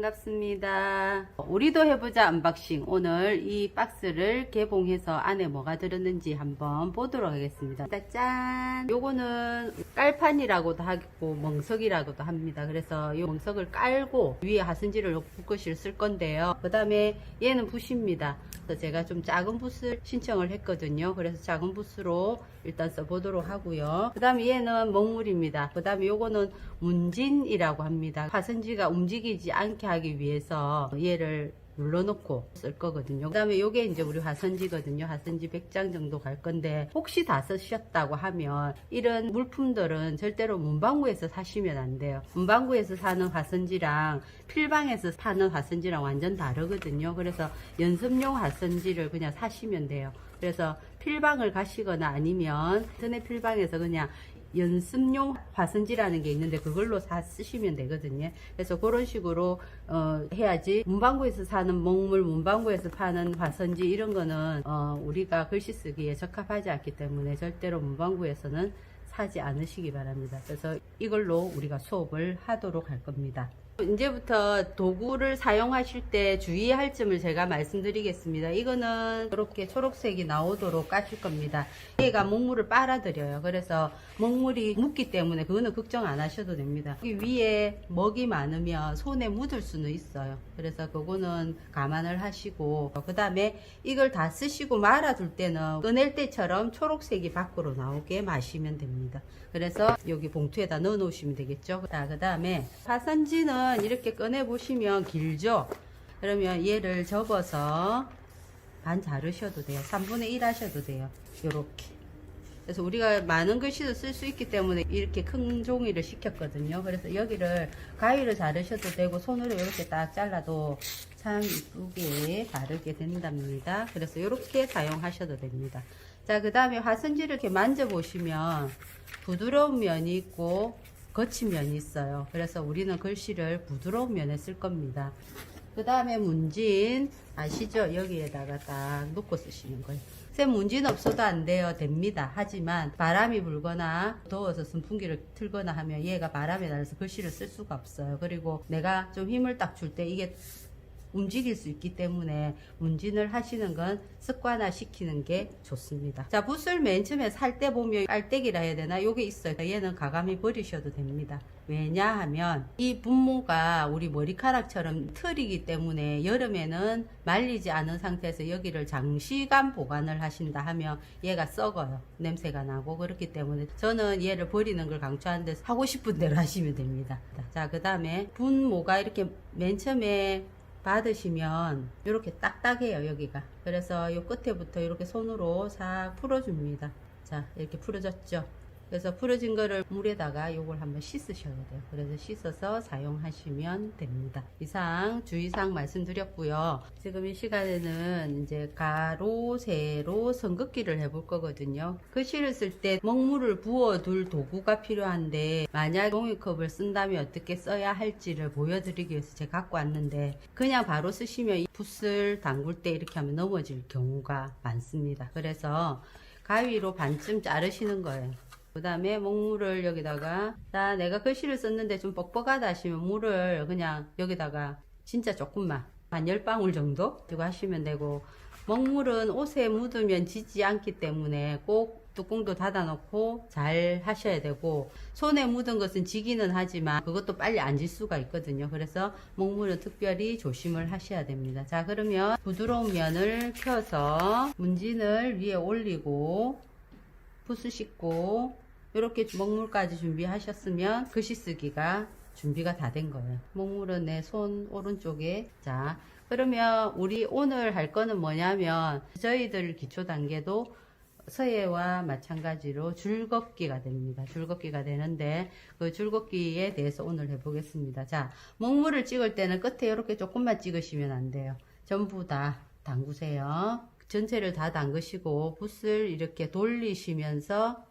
반갑습니다. 우리도 해보자 언박싱. 오늘 이 박스를 개봉해서 안에 뭐가 들었는지 한번 보도록 하겠습니다. 짠! 요거는 깔판이라고도 하고 멍석이라고도 합니다. 그래서 이 멍석을 깔고 위에 하선지를 붓글씨를 쓸 건데요. 그 다음에 얘는 붓입니다. 그래서 제가 좀 작은 붓을 신청을 했거든요. 그래서 작은 붓으로 일단 써보도록 하고요. 그 다음에 얘는 먹물입니다. 그 다음에 요거는 문진이라고 합니다. 화선지가 움직이지 않게 하기 위해서 얘를 눌러놓고 쓸 거거든요. 그 다음에 요게 이제 우리 화선지거든요. 화선지 100장 정도 갈 건데 혹시 다 쓰셨다고 하면 이런 물품들은 절대로 문방구에서 사시면 안 돼요. 문방구에서 사는 화선지랑 필방에서 파는 화선지랑 완전 다르거든요. 그래서 연습용 화선지를 그냥 사시면 돼요. 그래서 필방을 가시거나 아니면 인터넷 필방에서 그냥 연습용 화선지라는 게 있는데 그걸로 쓰시면 되거든요. 그래서 그런 식으로 해야지 문방구에서 사는 먹물, 문방구에서 파는 화선지 이런 거는 우리가 글씨 쓰기에 적합하지 않기 때문에 절대로 문방구에서는 사지 않으시기 바랍니다. 그래서 이걸로 우리가 수업을 하도록 할 겁니다. 이제부터 도구를 사용하실 때 주의할 점을 제가 말씀드리겠습니다. 이거는 이렇게 초록색이 나오도록 까실 겁니다. 얘가 먹물을 빨아들여요. 그래서 먹물이 묻기 때문에 그거는 걱정 안 하셔도 됩니다. 여기 위에 먹이 많으면 손에 묻을 수는 있어요. 그래서 그거는 감안을 하시고, 그 다음에 이걸 다 쓰시고 말아둘 때는 꺼낼 때처럼 초록색이 밖으로 나오게 마시면 됩니다. 그래서 여기 봉투에다 넣어 놓으시면 되겠죠. 자, 그 다음에 화선지는 이렇게 꺼내 보시면 길죠. 그러면 얘를 접어서 반 자르셔도 돼요. 3분의 1 하셔도 돼요. 요렇게. 그래서 우리가 많은 글씨도 쓸 수 있기 때문에 이렇게 큰 종이를 시켰거든요. 그래서 여기를 가위로 자르셔도 되고 손으로 이렇게 딱 잘라도 참 이쁘게 바르게 된답니다. 그래서 이렇게 사용하셔도 됩니다. 자, 그 다음에 화선지를 이렇게 만져보시면 부드러운 면이 있고 거친 면이 있어요. 그래서 우리는 글씨를 부드러운 면에 쓸 겁니다. 그 다음에 문진 아시죠? 여기에다가 딱 놓고 쓰시는 거예요. 쌤 문진 없어도 안 돼요. 됩니다. 하지만 바람이 불거나 더워서 선풍기를 틀거나 하면 얘가 바람에 날아서 글씨를 쓸 수가 없어요. 그리고 내가 좀 힘을 딱 줄 때 이게 움직일 수 있기 때문에 문진을 하시는 건 습관화 시키는 게 좋습니다. 자, 붓을 맨 처음에 살 때 보면 깔때기라 해야 되나? 요게 있어요. 얘는 가감히 버리셔도 됩니다. 왜냐하면 이 분모가 우리 머리카락처럼 틀이기 때문에 여름에는 말리지 않은 상태에서 여기를 장시간 보관을 하신다 하면 얘가 썩어요. 냄새가 나고. 그렇기 때문에 저는 얘를 버리는 걸 강추하는데 하고 싶은 대로 하시면 됩니다. 자, 그 다음에 분모가 이렇게 맨 처음에 받으시면 이렇게 딱딱해요. 여기가. 그래서 요 끝에부터 이렇게 손으로 싹 풀어줍니다. 자, 이렇게 풀어졌죠. 그래서 풀어진 거를 물에다가 요걸 한번 씻으셔야 돼요. 그래서 씻어서 사용하시면 됩니다. 이상 주의사항 말씀드렸고요. 지금 이 시간에는 이제 가로, 세로 선긋기를 해볼 거거든요. 글씨를 쓸 때 먹물을 부어둘 도구가 필요한데 만약 종이컵을 쓴다면 어떻게 써야 할지를 보여드리기 위해서 제가 갖고 왔는데 그냥 바로 쓰시면 이 붓을 담글 때 이렇게 하면 넘어질 경우가 많습니다. 그래서 가위로 반쯤 자르시는 거예요. 그 다음에 먹물을 여기다가, 자, 내가 글씨를 썼는데 좀 뻑뻑하다 하시면 물을 그냥 여기다가 진짜 조금만, 한 10방울 정도 이거 하시면 되고, 먹물은 옷에 묻으면 지지 않기 때문에 꼭 뚜껑도 닫아 놓고 잘 하셔야 되고, 손에 묻은 것은 지기는 하지만 그것도 빨리 안 질 수가 있거든요. 그래서 먹물은 특별히 조심을 하셔야 됩니다. 자, 그러면 부드러운 면을 펴서 문진을 위에 올리고 붓을 씻고 이렇게 먹물까지 준비하셨으면 글씨 쓰기가 준비가 다 된 거예요. 먹물은 내 손 오른쪽에. 자, 그러면 우리 오늘 할 거는 뭐냐면 저희들 기초 단계도 서예와 마찬가지로 줄긋기가 됩니다. 줄긋기가 되는데 그 줄긋기에 대해서 오늘 해보겠습니다. 자, 먹물을 찍을 때는 끝에 이렇게 조금만 찍으시면 안 돼요. 전부 다 담그세요. 전체를 다 담그시고 붓을 이렇게 돌리시면서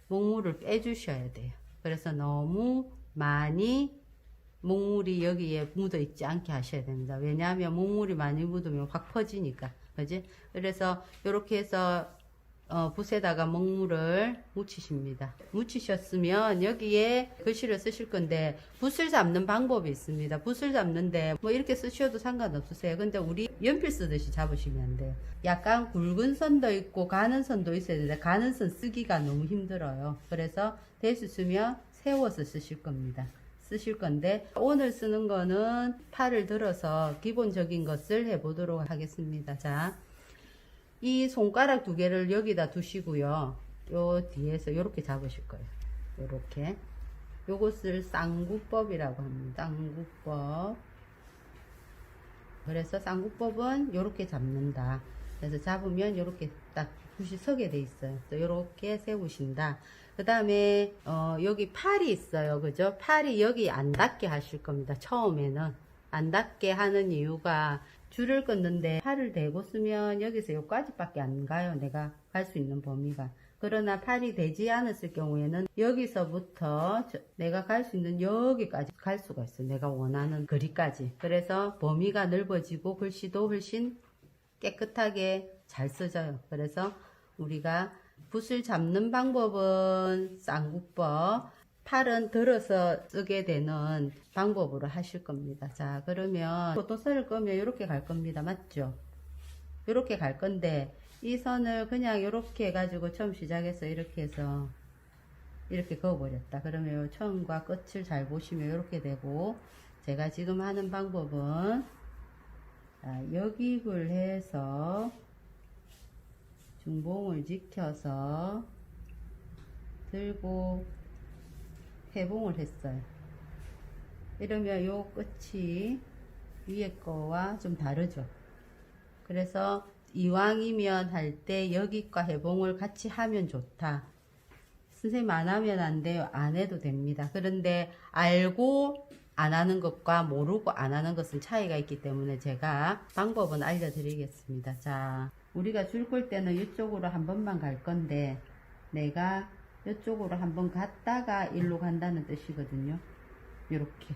먹물을 빼주셔야 돼요. 그래서 너무 많이 먹물이 여기에 묻어 있지 않게 하셔야 됩니다. 왜냐하면 먹물이 많이 묻으면 확 퍼지니까. 그지? 그래서 이렇게 해서 붓에다가 먹물을 묻히십니다. 묻히셨으면 여기에 글씨를 쓰실 건데 붓을 잡는 방법이 있습니다. 붓을 잡는데 뭐 이렇게 쓰셔도 상관없으세요. 근데 우리 연필 쓰듯이 잡으시면 안 돼요. 약간 굵은 선도 있고 가는 선도 있어야 되는데 가는 선 쓰기가 너무 힘들어요. 그래서 될 수 있으면 세워서 쓰실 겁니다. 쓰실 건데 오늘 쓰는 거는 팔을 들어서 기본적인 것을 해보도록 하겠습니다. 자, 이 손가락 두 개를 여기다 두시고요. 요 뒤에서 이렇게 잡으실 거예요. 요렇게. 요것을 쌍구법이라고 합니다. 쌍구법. 그래서 쌍구법은 요렇게 잡는다. 그래서 잡으면 요렇게 딱 붓이 서게 돼 있어요. 요렇게 세우신다. 그 다음에 여기 팔이 있어요. 그죠? 팔이 여기 안 닿게 하실 겁니다. 처음에는 안 닿게 하는 이유가 줄을 끊는데 팔을 대고 쓰면 여기서 여기까지밖에 안 가요. 내가 갈 수 있는 범위가. 그러나 팔이 되지 않았을 경우에는 여기서부터 내가 갈 수 있는 여기까지 갈 수가 있어요. 내가 원하는 거리까지. 그래서 범위가 넓어지고 글씨도 훨씬 깨끗하게 잘 써져요. 그래서 우리가 붓을 잡는 방법은 쌍구법, 팔은 들어서 쓰게 되는 방법으로 하실 겁니다. 자, 그러면 보통 선을 끄면 이렇게 갈 겁니다. 맞죠? 이렇게 갈 건데 이 선을 그냥 이렇게 해가지고 처음 시작해서 이렇게 해서 이렇게 그어버렸다. 그러면 처음과 끝을 잘 보시면 이렇게 되고, 제가 지금 하는 방법은 역입을 해서 중봉을 지켜서 들고 회봉을 했어요. 이러면 요 끝이 위에 거와 좀 다르죠. 그래서 이왕이면 할 때 여기과 회봉을 같이 하면 좋다. 선생님 안 하면 안 돼요. 안 해도 됩니다. 그런데 알고 안 하는 것과 모르고 안 하는 것은 차이가 있기 때문에 제가 방법은 알려드리겠습니다. 자, 우리가 줄 끌 때는 이쪽으로 한 번만 갈 건데 내가 이쪽으로 한번 갔다가 일로 간다는 뜻이거든요. 이렇게.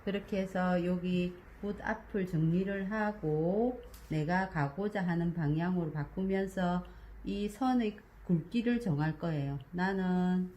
그렇게 해서 여기 붓 앞을 정리를 하고 내가 가고자 하는 방향으로 바꾸면서 이 선의 굵기를 정할 거예요. 나는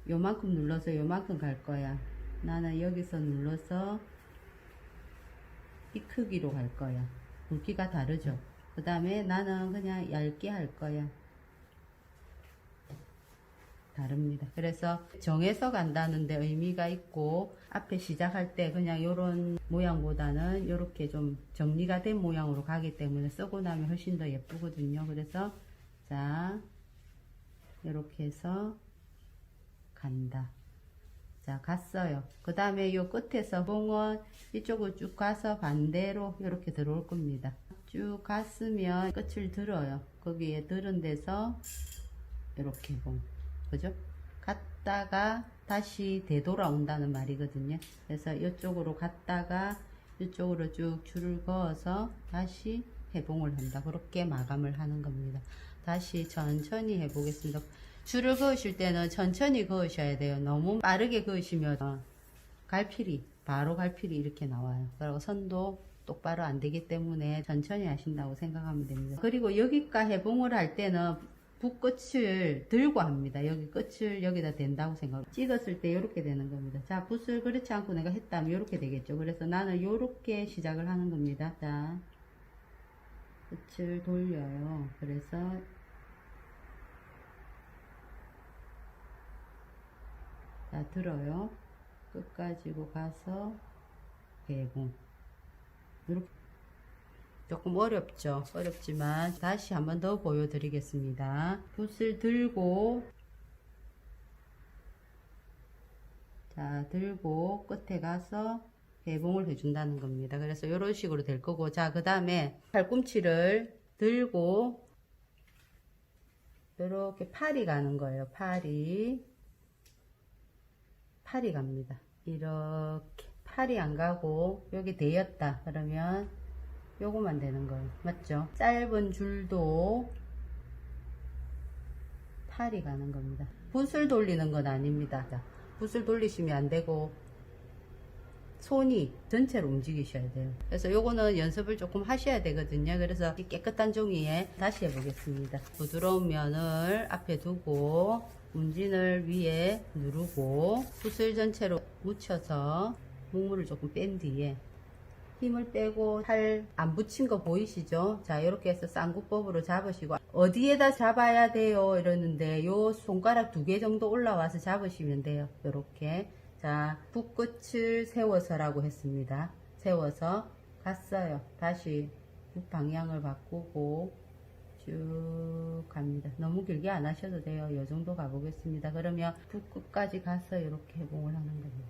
요만큼 눌러서 요만큼 갈 거야. 나는 여기서 눌러서 이 크기로 갈 거야. 굵기가 다르죠. 그 다음에 나는 그냥 얇게 할 거야. 다릅니다. 그래서 정해서 간다는데 의미가 있고, 앞에 시작할 때 그냥 요런 모양보다는 요렇게 좀 정리가 된 모양으로 가기 때문에 쓰고 나면 훨씬 더 예쁘거든요. 그래서 자, 요렇게 해서 간다. 자, 갔어요. 그 다음에 요 끝에서 봉은 이쪽으로 쭉 가서 반대로 이렇게 들어올 겁니다. 쭉 갔으면 끝을 들어요. 거기에 들은 데서 이렇게 봉. 그죠? 갔다가 다시 되돌아온다는 말이거든요. 그래서 이쪽으로 갔다가 이쪽으로 쭉 줄을 그어서 다시 회봉을 한다. 그렇게 마감을 하는 겁니다. 다시 천천히 해보겠습니다. 줄을 그으실 때는 천천히 그으셔야 돼요. 너무 빠르게 그으시면 갈필이, 바로 갈필이 이렇게 나와요. 그리고 선도 똑바로 안 되기 때문에 천천히 하신다고 생각하면 됩니다. 그리고 여기가 회봉을 할 때는 붓끝을 들고 합니다. 여기 끝을 여기다 댄다고 생각해요. 찍었을 때 이렇게 되는 겁니다. 자, 붓을 그렇지 않고 내가 했다면 이렇게 되겠죠. 그래서 나는 이렇게 시작을 하는 겁니다. 자, 끝을 돌려요. 그래서 자, 들어요. 끝까지고 가서 회봉. 이렇게. 조금 어렵죠. 어렵지만 다시 한번 더 보여드리겠습니다. 붓을 들고, 자, 들고 끝에 가서 회봉을 해준다는 겁니다. 그래서 이런 식으로 될 거고, 자, 그 다음에 팔꿈치를 들고 이렇게 팔이 가는 거예요. 팔이 갑니다. 이렇게 팔이 안 가고 여기 대였다 그러면 요거만 되는 거예요. 맞죠? 짧은 줄도 팔이 가는 겁니다. 붓을 돌리는 건 아닙니다. 자, 붓을 돌리시면 안 되고 손이 전체로 움직이셔야 돼요. 그래서 요거는 연습을 조금 하셔야 되거든요. 그래서 이 깨끗한 종이에 다시 해보겠습니다. 부드러운 면을 앞에 두고 운진을 위에 누르고 붓을 전체로 묻혀서 국물을 조금 뺀 뒤에 힘을 빼고 살 안 붙인 거 보이시죠? 자, 이렇게 해서 쌍구법으로 잡으시고 어디에다 잡아야 돼요? 이러는데 요 손가락 2개 정도 올라와서 잡으시면 돼요. 이렇게. 자, 붓끝을 세워서라고 했습니다. 세워서 갔어요. 다시 붓 방향을 바꾸고 쭉 갑니다. 너무 길게 안 하셔도 돼요. 이 정도 가보겠습니다. 그러면 붓끝까지 가서 이렇게 해봉을 하는 겁니다.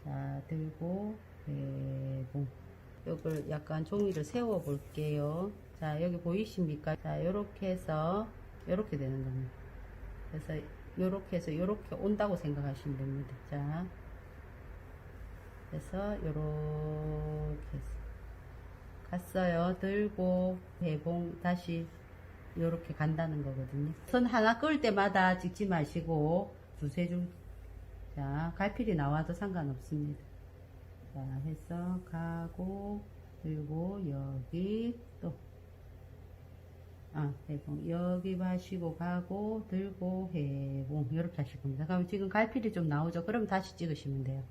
자, 들고 해봉. 이걸 약간 종이를 세워 볼게요. 자, 여기 보이십니까? 자, 이렇게 해서 이렇게 되는 겁니다. 그래서 요렇게 해서 요렇게 온다고 생각하시면 됩니다. 자, 그래서 요렇게 해서 갔어요. 들고 해봉 다시 요렇게 간다는 거거든요. 선 하나 끌 때마다 찍지 마시고 두세 줄. 자, 갈필이 나와도 상관없습니다. 자, 해서 가고 들고 여기 또 해봉 여기 마시고 가고 들고 해봉 이렇게 하실 겁니다. 그럼 지금 갈필이 좀 나오죠. 그럼 다시 찍으시면 돼요.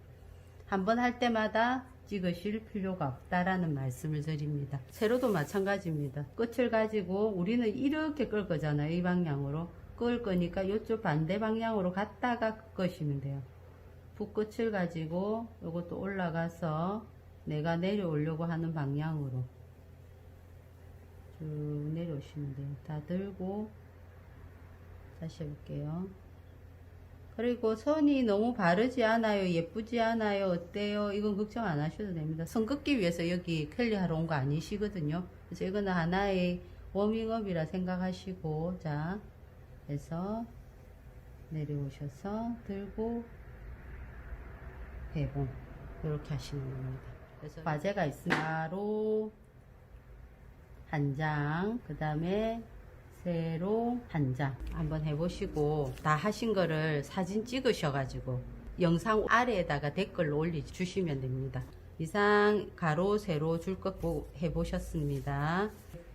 한번 할 때마다 찍으실 필요가 없다라는 말씀을 드립니다. 세로도 마찬가지입니다. 끝을 가지고 우리는 이렇게 끌 거잖아요. 이 방향으로 끌 거니까 이쪽 반대 방향으로 갔다가 끄시면 돼요. 붓끝을 가지고 이것도 올라가서 내가 내려오려고 하는 방향으로 쭉 내려오시면 돼요. 다 들고 다시 해볼게요. 그리고 선이 너무 바르지 않아요, 예쁘지 않아요, 어때요? 이건 걱정 안 하셔도 됩니다. 선 긋기 위해서 여기 캘리 하러 온 거 아니시거든요. 그래서 이거는 하나의 워밍업이라 생각하시고, 자, 해서 내려오셔서 들고 해봉 이렇게 하시는 겁니다. 그래서 과제가 있으면 가로 한 장, 그 다음에 세로 한 장 한번 해보시고 다 하신 거를 사진 찍으셔가지고 영상 아래에다가 댓글로 올려주시면 됩니다. 이상 가로 세로 줄긋기 해보셨습니다.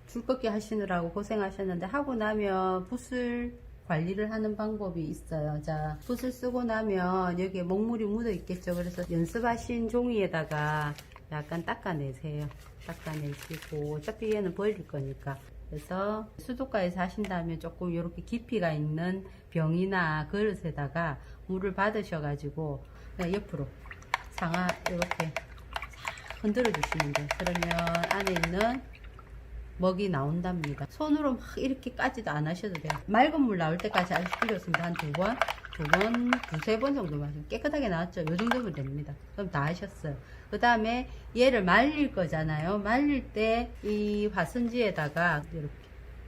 줄긋기 하시느라고 고생하셨는데 하고 나면 붓을 관리를 하는 방법이 있어요. 자, 붓을 쓰고 나면 여기에 먹물이 묻어 있겠죠. 그래서 연습하신 종이에다가 약간 닦아내세요. 닦아내시고 어차피 얘는 버릴 거니까. 그래서 수도가에서 하신다면 조금 이렇게 깊이가 있는 병이나 그릇에다가 물을 받으셔가지고 옆으로 상하 이렇게 흔들어 주시면 돼요. 그러면 안에 있는 먹이 나온답니다. 손으로 막 이렇게까지도 안 하셔도 돼요. 맑은 물 나올 때까지 할 필요 없습니다. 한 두세 번 정도 마시면 깨끗하게 나왔죠. 요 정도면 됩니다. 그럼 다 하셨어요. 그 다음에 얘를 말릴 거잖아요. 말릴 때 이 화선지에다가 이렇게,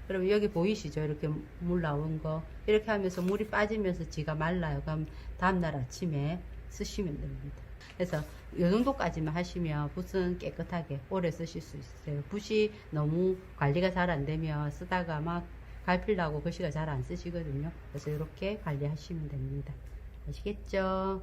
그럼 여기 보이시죠? 이렇게 물 나온 거 이렇게 하면서 물이 빠지면서 지가 말라요. 그럼 다음날 아침에 쓰시면 됩니다. 그래서 이 정도까지만 하시면 붓은 깨끗하게 오래 쓰실 수 있어요. 붓이 너무 관리가 잘 안 되면 쓰다가 막 갈필 나고 글씨가 잘 안 쓰시거든요. 그래서 이렇게 관리하시면 됩니다. 아시겠죠?